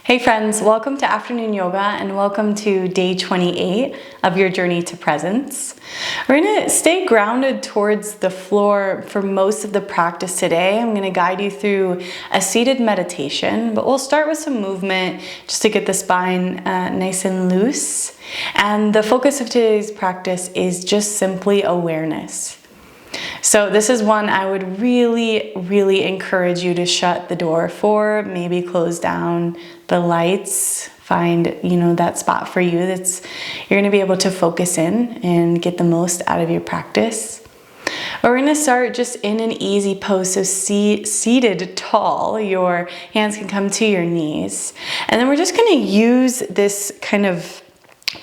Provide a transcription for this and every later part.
Hey friends, welcome to afternoon yoga and welcome to day 28 of your journey to presence. We're going to stay grounded towards the floor for most of the practice today. I'm going to guide you through a seated meditation, but we'll start with some movement just to get the spine nice and loose. And the focus of today's practice is just simply awareness. So this is one I would really encourage you to shut the door for, maybe close down the lights, find, that spot for you that's you're going to be able to focus in and get the most out of your practice. We're going to start just in an easy pose, so seated tall. Your hands can come to your knees. And then we're just going to use this kind of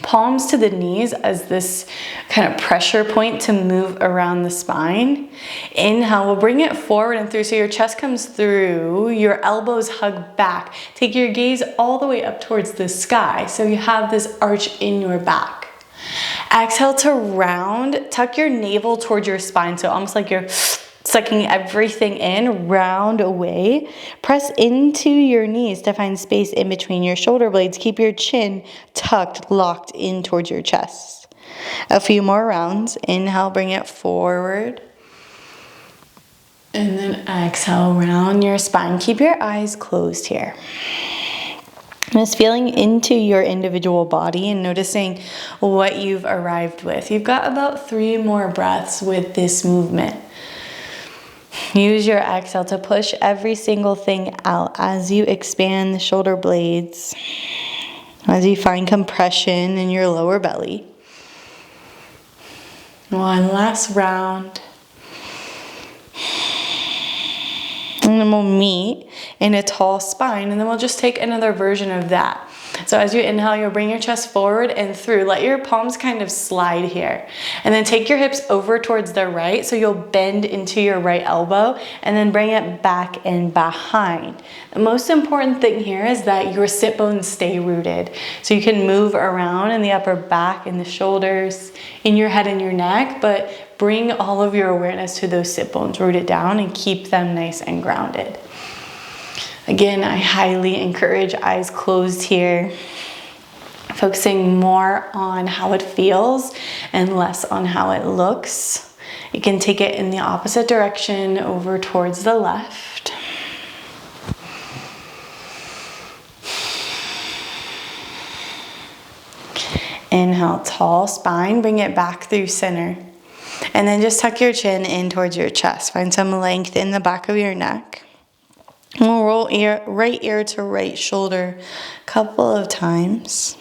palms to the knees as this kind of pressure point to move around the spine. Inhale, we'll bring it forward and through so your chest comes through, your elbows hug back. Take your gaze all the way up towards the sky so you have this arch in your back. Exhale to round, tuck your navel towards your spine, so almost like you're sucking everything in, round away. Press into your knees to find space in between your shoulder blades. Keep your chin tucked, locked in towards your chest. A few more rounds. Inhale, bring it forward. And then exhale, round your spine. Keep your eyes closed here. Just feeling into your individual body and noticing what you've arrived with. You've got about 3 more breaths with this movement. Use your exhale to push every single thing out as you expand the shoulder blades, as you find compression in your lower belly. One last round. And then we'll meet in a tall spine, and then we'll just take another version of that. So as you inhale, you'll bring your chest forward and through. Let your palms kind of slide here. And then take your hips over towards the right, so you'll bend into your right elbow, and then bring it back and behind. The most important thing here is that your sit bones stay rooted. So you can move around in the upper back, in the shoulders, in your head and your neck, but bring all of your awareness to those sit bones, root it down, and keep them nice and grounded. Again, I highly encourage eyes closed here, focusing more on how it feels and less on how it looks. You can take it in the opposite direction over towards the left. Inhale, tall spine, bring it back through center. And then just tuck your chin in towards your chest. Find some length in the back of your neck. We'll roll right ear to right shoulder a couple of times.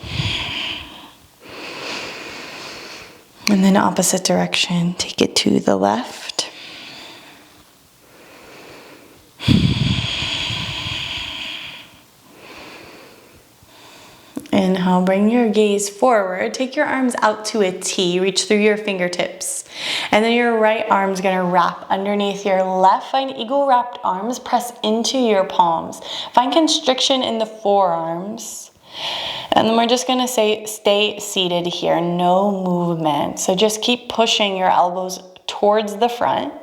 And then opposite direction, take it to the left. Inhale, bring your gaze forward. Take your arms out to a T. Reach through your fingertips. And then your right arm's gonna wrap underneath your left. Find eagle wrapped arms. Press into your palms. Find constriction in the forearms. And then we're just gonna say, stay seated here. No movement. So just keep pushing your elbows towards the front,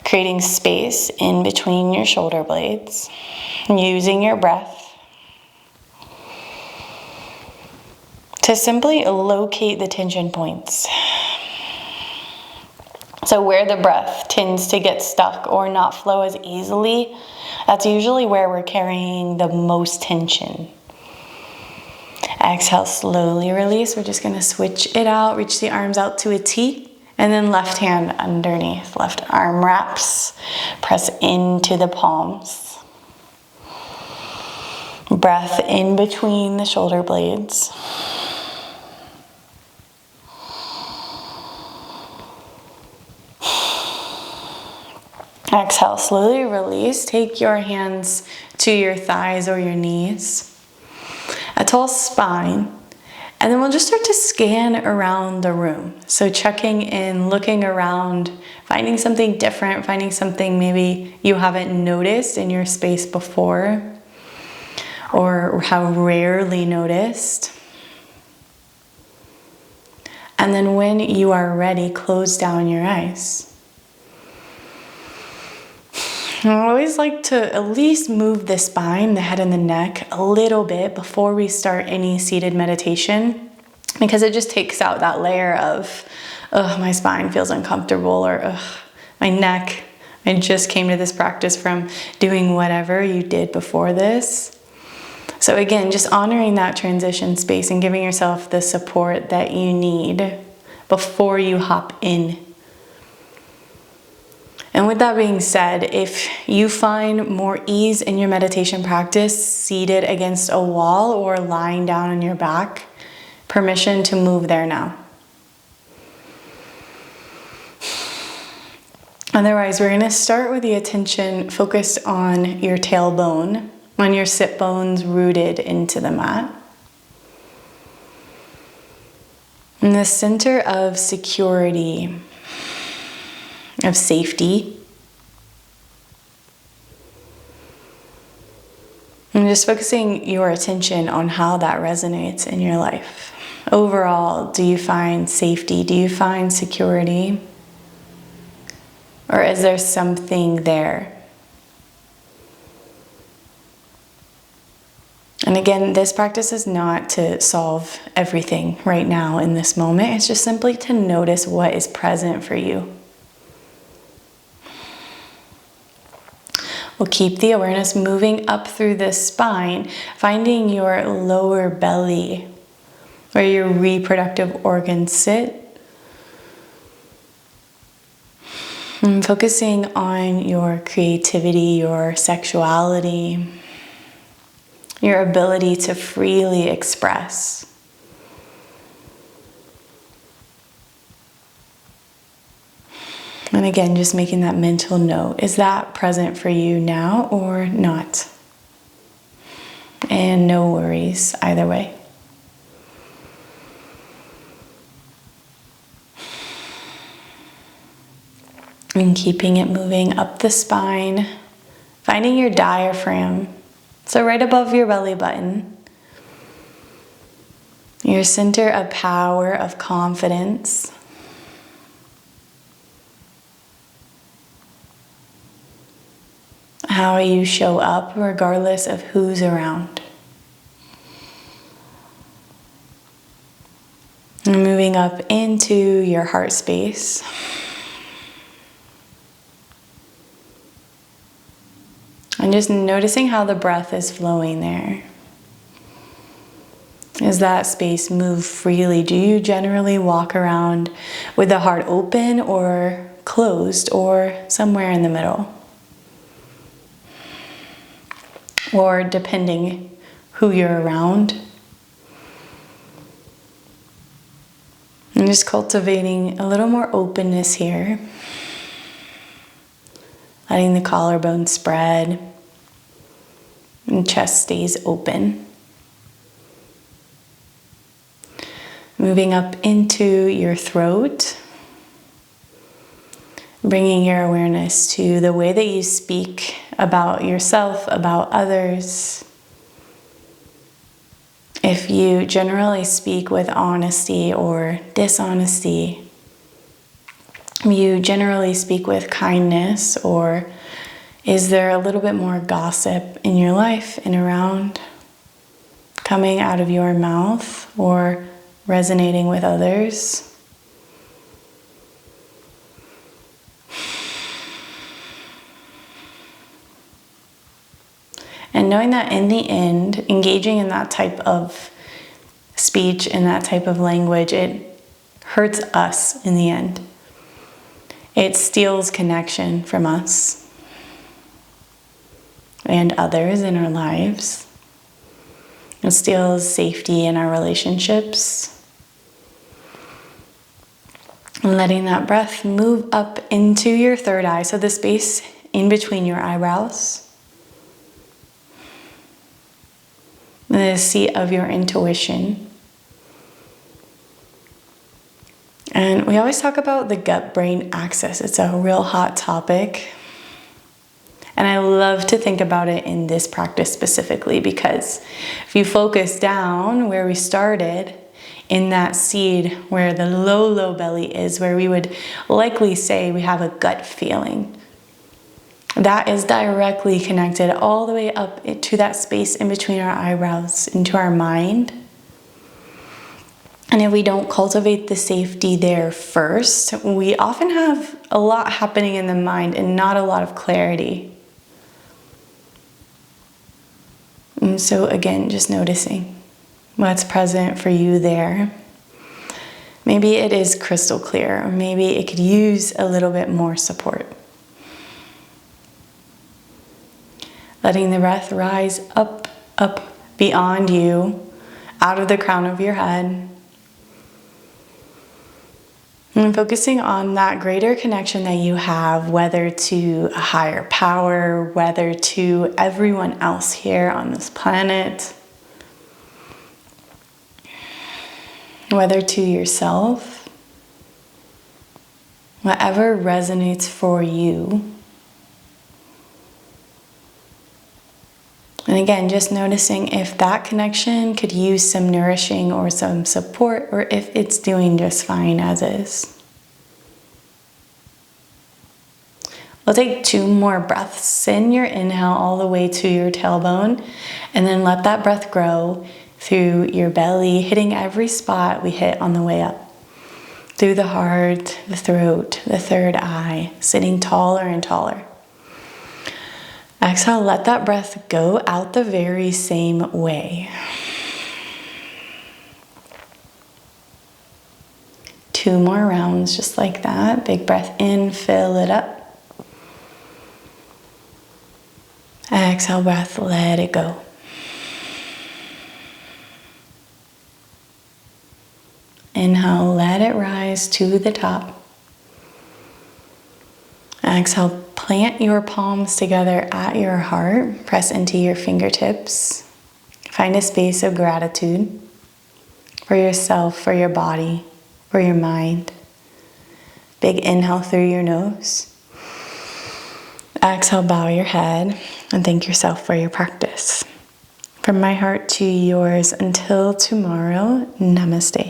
creating space in between your shoulder blades, using your breath to simply locate the tension points. So where the breath tends to get stuck or not flow as easily, that's usually where we're carrying the most tension. Exhale, slowly release. We're just gonna switch it out. Reach the arms out to a T, and then left hand underneath. Left arm wraps. Press into the palms. Breath in between the shoulder blades. Exhale, slowly release. Take your hands to your thighs or your knees. A tall spine. And then we'll just start to scan around the room. So checking in, looking around, finding something different, finding something maybe you haven't noticed in your space before, or have rarely noticed. And then when you are ready, close down your eyes. I always like to at least move the spine, the head and the neck a little bit before we start any seated meditation, because it just takes out that layer of, oh, my spine feels uncomfortable, or ugh, my neck. I just came to this practice from doing whatever you did before this. So again, just honoring that transition space and giving yourself the support that you need before you hop in. And with that being said, if you find more ease in your meditation practice seated against a wall or lying down on your back, permission to move there now. Otherwise, we're going to start with the attention focused on your tailbone, on your sit bones rooted into the mat. In the center of security, of safety. And just focusing your attention on how that resonates in your life. Overall, do you find safety? Do you find security? Or is there something there? And again, this practice is not to solve everything right now in this moment. It's just simply to notice what is present for you. We'll keep the awareness moving up through the spine, finding your lower belly, where your reproductive organs sit. And focusing on your creativity, your sexuality, your ability to freely express. And again, just making that mental note. Is that present for you now or not? And no worries either way. And keeping it moving up the spine, finding your diaphragm. So right above your belly button. Your center of power, of confidence. How you show up regardless of who's around. And moving up into your heart space. And just noticing how the breath is flowing there. Does that space move freely? Do you generally walk around with the heart open or closed or somewhere in the middle? Or depending who you're around. And just cultivating a little more openness here. Letting the collarbone spread and chest stays open. Moving up into your throat. Bringing your awareness to the way that you speak about yourself, about others. If you generally speak with honesty or dishonesty, you generally speak with kindness, or is there a little bit more gossip in your life and around coming out of your mouth or resonating with others? And knowing that in the end, engaging in that type of speech and that type of language, it hurts us in the end. It steals connection from us and others in our lives. It steals safety in our relationships. And letting that breath move up into your third eye, so the space in between your eyebrows. The seat of your intuition. And we always talk about the gut-brain axis. It's a real hot topic. And I love to think about it in this practice specifically, because if you focus down where we started, in that seed where the low belly is, where we would likely say we have a gut feeling. That is directly connected all the way up to that space in between our eyebrows, into our mind. And if we don't cultivate the safety there first, we often have a lot happening in the mind and not a lot of clarity. And so again, just noticing what's present for you there. Maybe it is crystal clear, or maybe it could use a little bit more support. Letting the breath rise up, up beyond you, out of the crown of your head. And focusing on that greater connection that you have, whether to a higher power, whether to everyone else here on this planet, whether to yourself, whatever resonates for you. And again, just noticing if that connection could use some nourishing or some support, or if it's doing just fine as is. We'll take 2 more breaths. Send your inhale all the way to your tailbone, and then let that breath grow through your belly, hitting every spot we hit on the way up. Through the heart, the throat, the third eye, sitting taller and taller. Exhale, let that breath go out the very same way. 2 more rounds just like that. Big breath in, fill it up. Exhale, breath, let it go. Inhale, let it rise to the top. Exhale, plant your palms together at your heart. Press into your fingertips. Find a space of gratitude for yourself, for your body, for your mind. Big inhale through your nose. Exhale, bow your head and thank yourself for your practice. From my heart to yours, until tomorrow, namaste.